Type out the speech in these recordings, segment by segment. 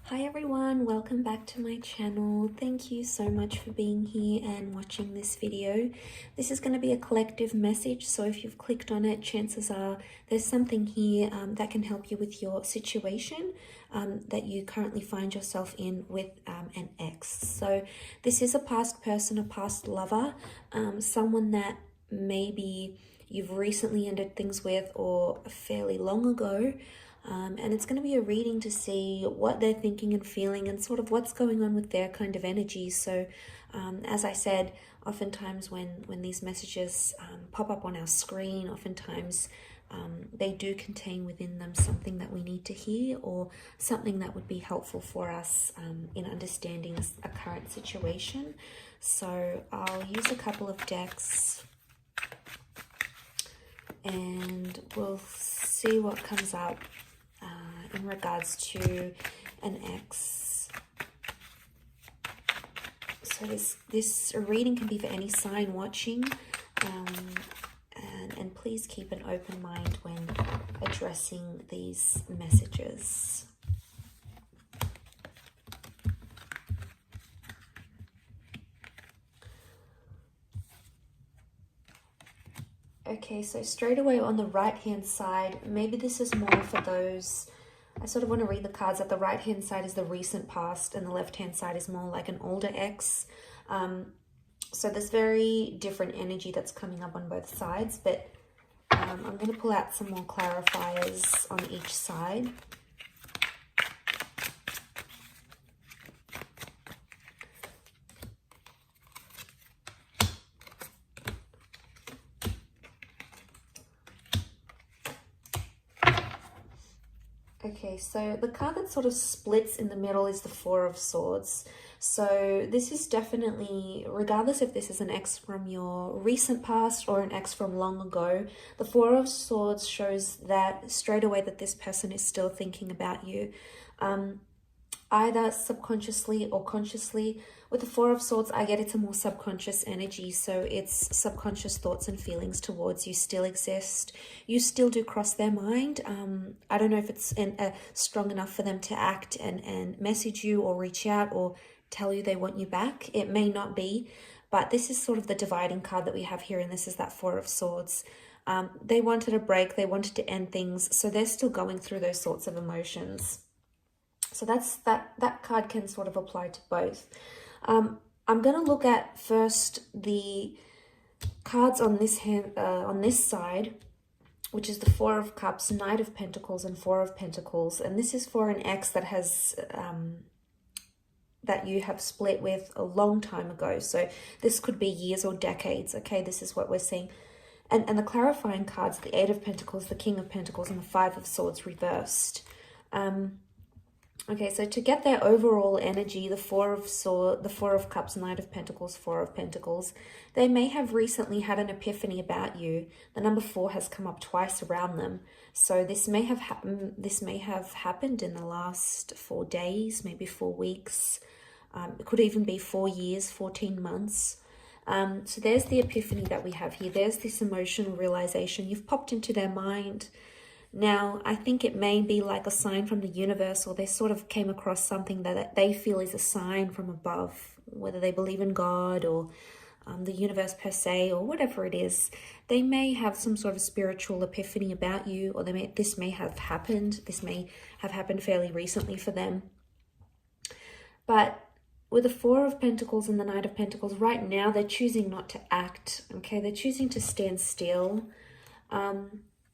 Hi everyone, welcome back to my channel. Thank you so much for being here and watching this video. This is going to be a collective message, so if you've clicked on it, chances are there's something here that can help you with your situation that you currently find yourself in with an ex. So this is a past person, a past lover, someone that maybe you've recently ended things with or fairly long ago. And it's going to be a reading to see what they're thinking and feeling and sort of what's going on with their kind of energy. So as I said, oftentimes when these messages pop up on our screen, oftentimes they do contain within them something that we need to hear or something that would be helpful for us in understanding a current situation. So I'll use a couple of decks and we'll see what comes up in regards to an ex. So this reading can be for any sign watching, and please keep an open mind when addressing these messages. Okay, so straight away on the right hand side, maybe this is more for those, I sort of want to read the cards that the right hand side is the recent past and the left hand side is more like an older ex. So there's very different energy that's coming up on both sides, but I'm going to pull out some more clarifiers on each side. Okay, so the card that sort of splits in the middle is the Four of Swords. So this is definitely, regardless if this is an ex from your recent past or an ex from long ago, the Four of Swords shows that straight away that this person is still thinking about you. Either subconsciously or consciously. With the Four of Swords, I get it's a more subconscious energy, so it's subconscious thoughts and feelings towards you still exist. You still do cross their mind. I don't know if it's strong enough for them to act and message you or reach out or tell you they want you back. It may not be, but this is sort of the dividing card that we have here, and this is that Four of Swords. They wanted a break, they wanted to end things, so they're still going through those sorts of emotions. So that card can sort of apply to both. I'm going to look at first the cards on this hand, on this side, which is the Four of Cups, Knight of Pentacles, and Four of Pentacles. And this is for an ex that has that you have split with a long time ago. So this could be years or decades. Okay, this is what we're seeing. And the clarifying cards, the Eight of Pentacles, the King of Pentacles, and the Five of Swords reversed. Okay, so to get their overall energy, the Four of Cups, Knight of Pentacles, Four of Pentacles, they may have recently had an epiphany about you. The number 4 has come up twice around them. So this may have happened in the last 4 days, maybe 4 weeks. It could even be 4 years, 14 months. So there's the epiphany that we have here. There's this emotional realization. You've popped into their mind. Now, I think it may be like a sign from the universe, or they sort of came across something that they feel is a sign from above, whether they believe in God or the universe per se, or whatever it is. They may have some sort of spiritual epiphany about you, or this may have happened. This may have happened fairly recently for them. But with the Four of Pentacles and the Knight of Pentacles, right now they're choosing not to act. Okay, they're choosing to stand still.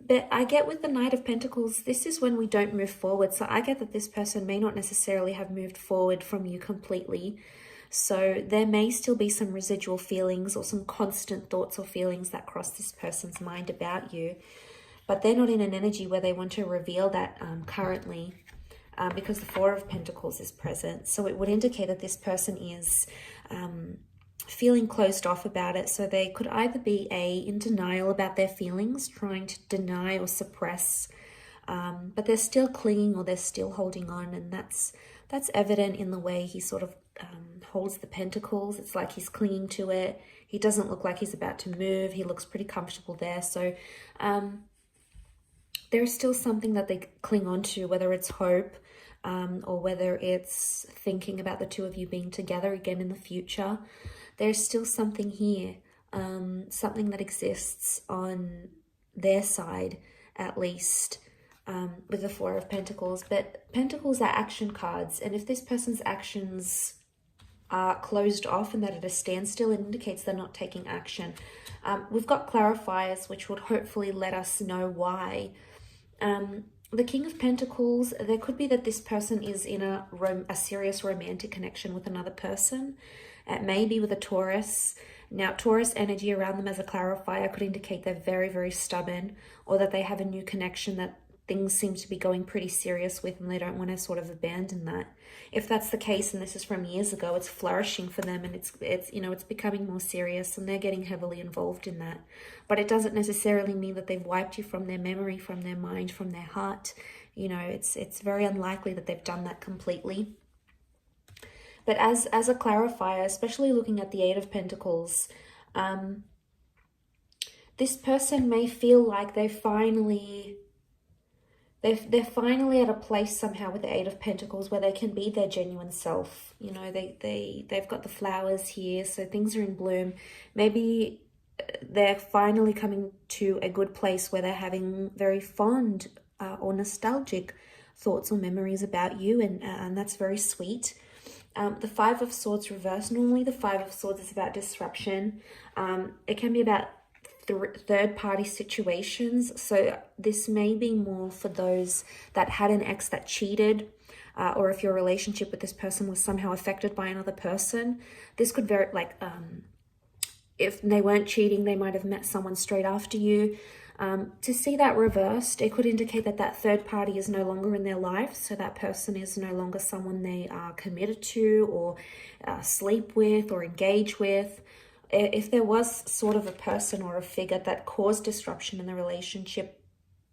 But I get with the Knight of Pentacles, this is when we don't move forward. So I get that this person may not necessarily have moved forward from you completely. So there may still be some residual feelings or some constant thoughts or feelings that cross this person's mind about you. But they're not in an energy where they want to reveal that currently because the Four of Pentacles is present. So it would indicate that this person is feeling closed off about it. So they could either be in denial about their feelings, trying to deny or suppress, but they're still clinging or they're still holding on, and that's evident in the way he sort of holds the pentacles. It's like he's clinging to it. He doesn't look like he's about to move. He looks pretty comfortable there. So there's still something that they cling on to, whether it's hope, or whether it's thinking about the two of you being together again in the future. There's still something here, something that exists on their side, at least, with the Four of Pentacles. But Pentacles are action cards, and if this person's actions are closed off and that at a standstill, it indicates they're not taking action. We've got clarifiers, which would hopefully let us know why. The King of Pentacles, there could be that this person is in a serious romantic connection with another person. It may be with a Taurus. Now, Taurus energy around them as a clarifier could indicate they're very, very stubborn, or that they have a new connection that things seem to be going pretty serious with, and they don't want to sort of abandon that. If that's the case, and this is from years ago, it's flourishing for them, and it's becoming more serious, and they're getting heavily involved in that. But it doesn't necessarily mean that they've wiped you from their memory, from their mind, from their heart. It's very unlikely that they've done that completely. But as a clarifier, especially looking at the Eight of Pentacles, this person may feel like they're finally at a place somehow with the Eight of Pentacles where they can be their genuine self. They've got the flowers here, so things are in bloom. Maybe they're finally coming to a good place where they're having very fond or nostalgic thoughts or memories about you, and that's very sweet. The Five of Swords reversed. Normally the Five of Swords is about disruption. It can be about third-party situations. So this may be more for those that had an ex that cheated, or if your relationship with this person was somehow affected by another person. This could very, if they weren't cheating, they might have met someone straight after you. To see that reversed, it could indicate that that third party is no longer in their life. So that person is no longer someone they are committed to, or sleep with, or engage with. If there was sort of a person or a figure that caused disruption in the relationship,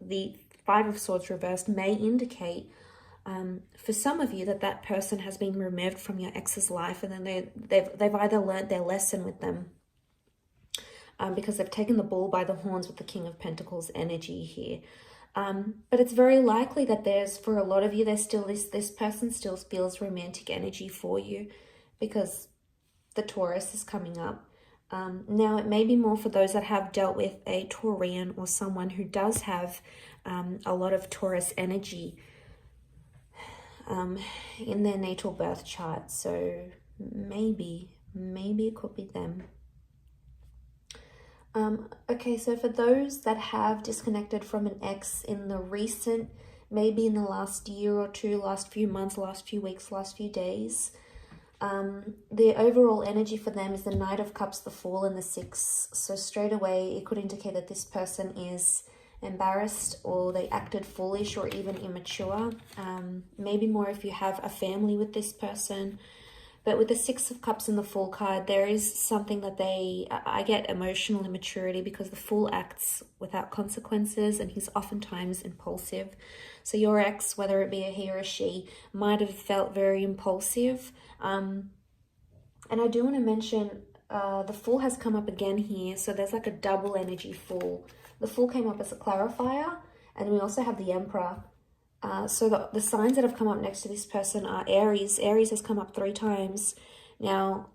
the Five of Swords reversed may indicate for some of you that person has been removed from your ex's life, and then they've either learned their lesson with them, because they've taken the bull by the horns with the King of Pentacles energy here. But it's very likely that for a lot of you, there's still this person still feels romantic energy for you, because the Taurus is coming up. Now, it may be more for those that have dealt with a Taurian or someone who does have a lot of Taurus energy in their natal birth chart. So maybe it could be them. Okay, so for those that have disconnected from an ex in the recent, maybe in the last year or two, last few months, last few weeks, last few days, the overall energy for them is the Knight of Cups, the Fool, and the Six. So straight away, it could indicate that this person is embarrassed, or they acted foolish, or even immature. Maybe more if you have a family with this person. But with the Six of Cups and the Fool card, there is something that I get emotional immaturity, because the Fool acts without consequences, and he's oftentimes impulsive. So your ex, whether it be a he or a she, might have felt very impulsive. And I do want to mention the Fool has come up again here. So there's like a double energy Fool. The Fool came up as a clarifier, and we also have the Emperor. So the signs that have come up next to this person are Aries. Aries has come up 3 times. Now,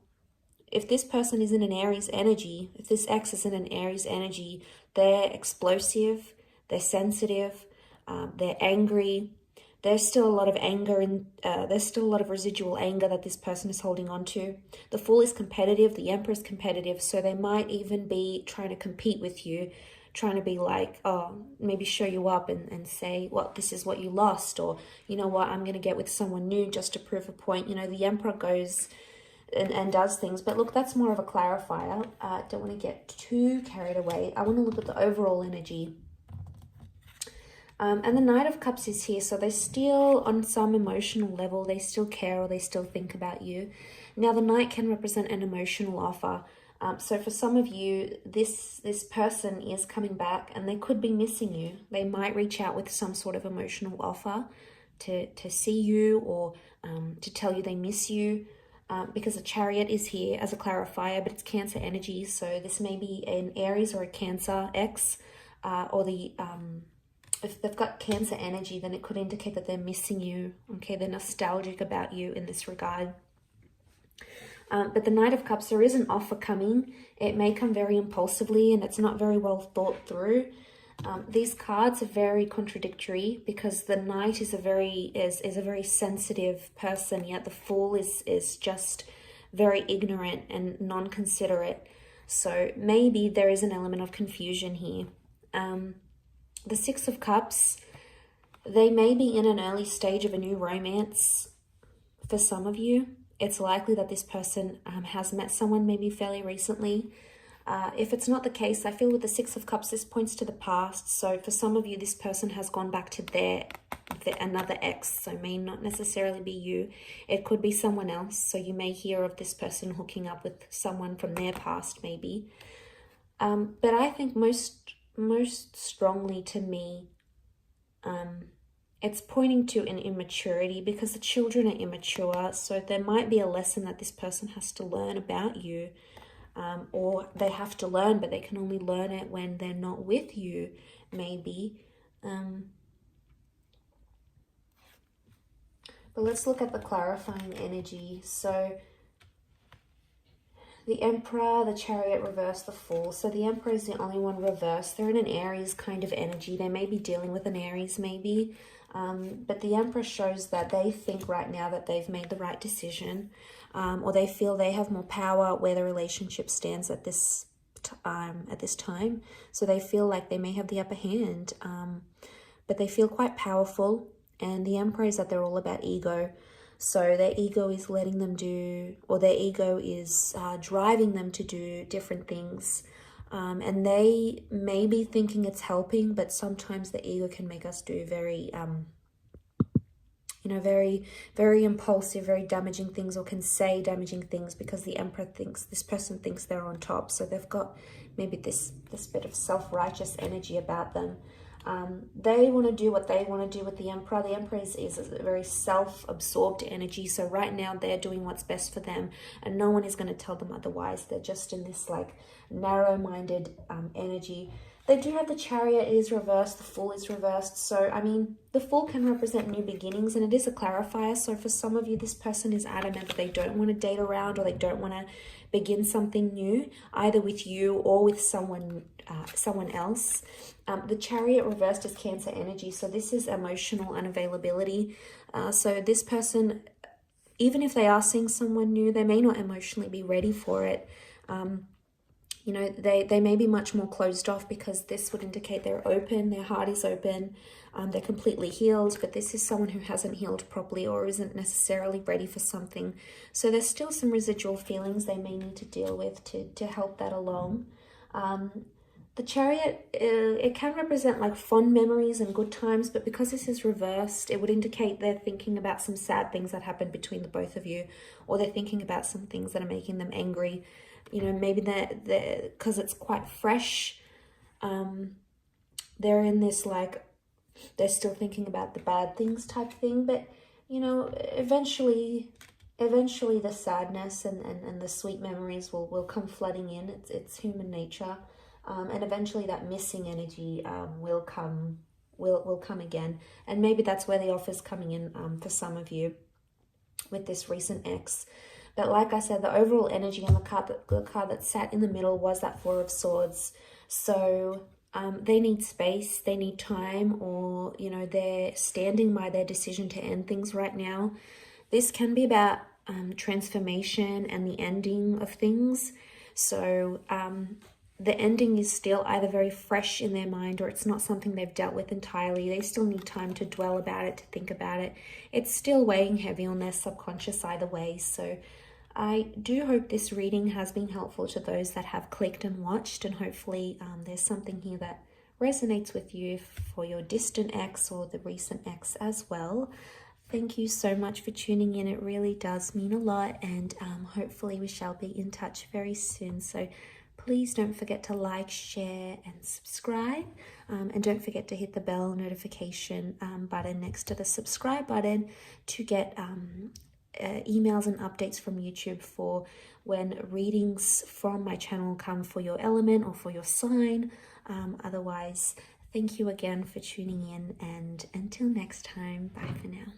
if this person is in an Aries energy, if this ex is in an Aries energy, they're explosive, they're sensitive, they're angry. There's still a lot of anger, and there's still a lot of residual anger that this person is holding on to. The Fool is competitive, the Emperor is competitive, so they might even be trying to compete with you, trying to be like, oh, maybe show you up and say, well, this is what you lost, or, you know what, I'm going to get with someone new just to prove a point. The Emperor goes and does things. But look, that's more of a clarifier. Don't want to get too carried away. I want to look at the overall energy. And the Knight of Cups is here, so they still, on some emotional level, they still care, or they still think about you. Now, the Knight can represent an emotional offer. So for some of you, this person is coming back, and they could be missing you. They might reach out with some sort of emotional offer to see you, or to tell you they miss you, because the Chariot is here as a clarifier, but it's Cancer energy. So this may be an Aries or a Cancer ex, or the if they've got Cancer energy, then it could indicate that they're missing you. Okay, they're nostalgic about you in this regard. But the Knight of Cups, there is an offer coming. It may come very impulsively and it's not very well thought through. These cards are very contradictory because the Knight is a very sensitive person, yet the Fool is just very ignorant and non-considerate. So maybe there is an element of confusion here. The Six of Cups, they may be in an early stage of a new romance for some of you. It's likely that this person has met someone maybe fairly recently. If it's not the case, I feel with the Six of Cups, this points to the past. So for some of you, this person has gone back to another ex. So may not necessarily be you. It could be someone else. So you may hear of this person hooking up with someone from their past maybe. But I think most strongly to me, it's pointing to an immaturity because the children are immature. So there might be a lesson that this person has to learn about you. Or they have to learn, but they can only learn it when they're not with you, maybe. But let's look at the clarifying energy. So the Emperor, the Chariot reverse, the Fool. So the Emperor is the only one reversed. They're in an Aries kind of energy. They may be dealing with an Aries maybe. But the Emperor shows that they think right now that they've made the right decision. Or they feel they have more power where the relationship stands at this time. So they feel like they may have the upper hand. But they feel quite powerful. And the Emperor is that they're all about ego. So their ego is letting them do, or their ego is driving them to do different things. And they may be thinking it's helping, but sometimes the ego can make us do very, very, very impulsive, very damaging things, or can say damaging things because the Emperor thinks, this person thinks they're on top. So they've got maybe this bit of self-righteous energy about them. They want to do what they want to do with the Emperor. The Emperor is a very self-absorbed energy. So right now they're doing what's best for them and no one is going to tell them otherwise. They're just in this like narrow-minded energy. They do have the Chariot is reversed. The Fool is reversed. So, I mean, the Fool can represent new beginnings and it is a clarifier. So for some of you, this person is adamant that they don't want to date around or they don't want to begin something new, either with you or with someone else. The Chariot reversed is Cancer energy. So this is emotional unavailability. So this person, even if they are seeing someone new, they may not emotionally be ready for it. They may be much more closed off because this would indicate they're open, their heart is open, they're completely healed, but this is someone who hasn't healed properly or isn't necessarily ready for something. So there's still some residual feelings they may need to deal with to help that along. The Chariot, it can represent like fond memories and good times, but because this is reversed, it would indicate they're thinking about some sad things that happened between the both of you, or they're thinking about some things that are making them angry. Maybe they're because it's quite fresh. They're in this like, they're still thinking about the bad things type thing, but eventually the sadness and the sweet memories will come flooding in. It's human nature. And eventually that missing energy will come again. And maybe that's where the offer's coming in for some of you with this recent ex. But like I said, the overall energy on the card that sat in the middle was that Four of Swords. So they need space, they need time, or, they're standing by their decision to end things right now. This can be about transformation and the ending of things. So the ending is still either very fresh in their mind or it's not something they've dealt with entirely. They still need time to dwell about it, to think about it. It's still weighing heavy on their subconscious either way. So I do hope this reading has been helpful to those that have clicked and watched, and hopefully there's something here that resonates with you for your distant ex or the recent ex as well. Thank you so much for tuning in. It really does mean a lot, and hopefully we shall be in touch very soon. So please don't forget to like, share, and subscribe. And don't forget to hit the bell notification button next to the subscribe button to get emails and updates from YouTube for when readings from my channel come for your element or for your sign. Otherwise, Thank you again for tuning in, and until next time, bye for now.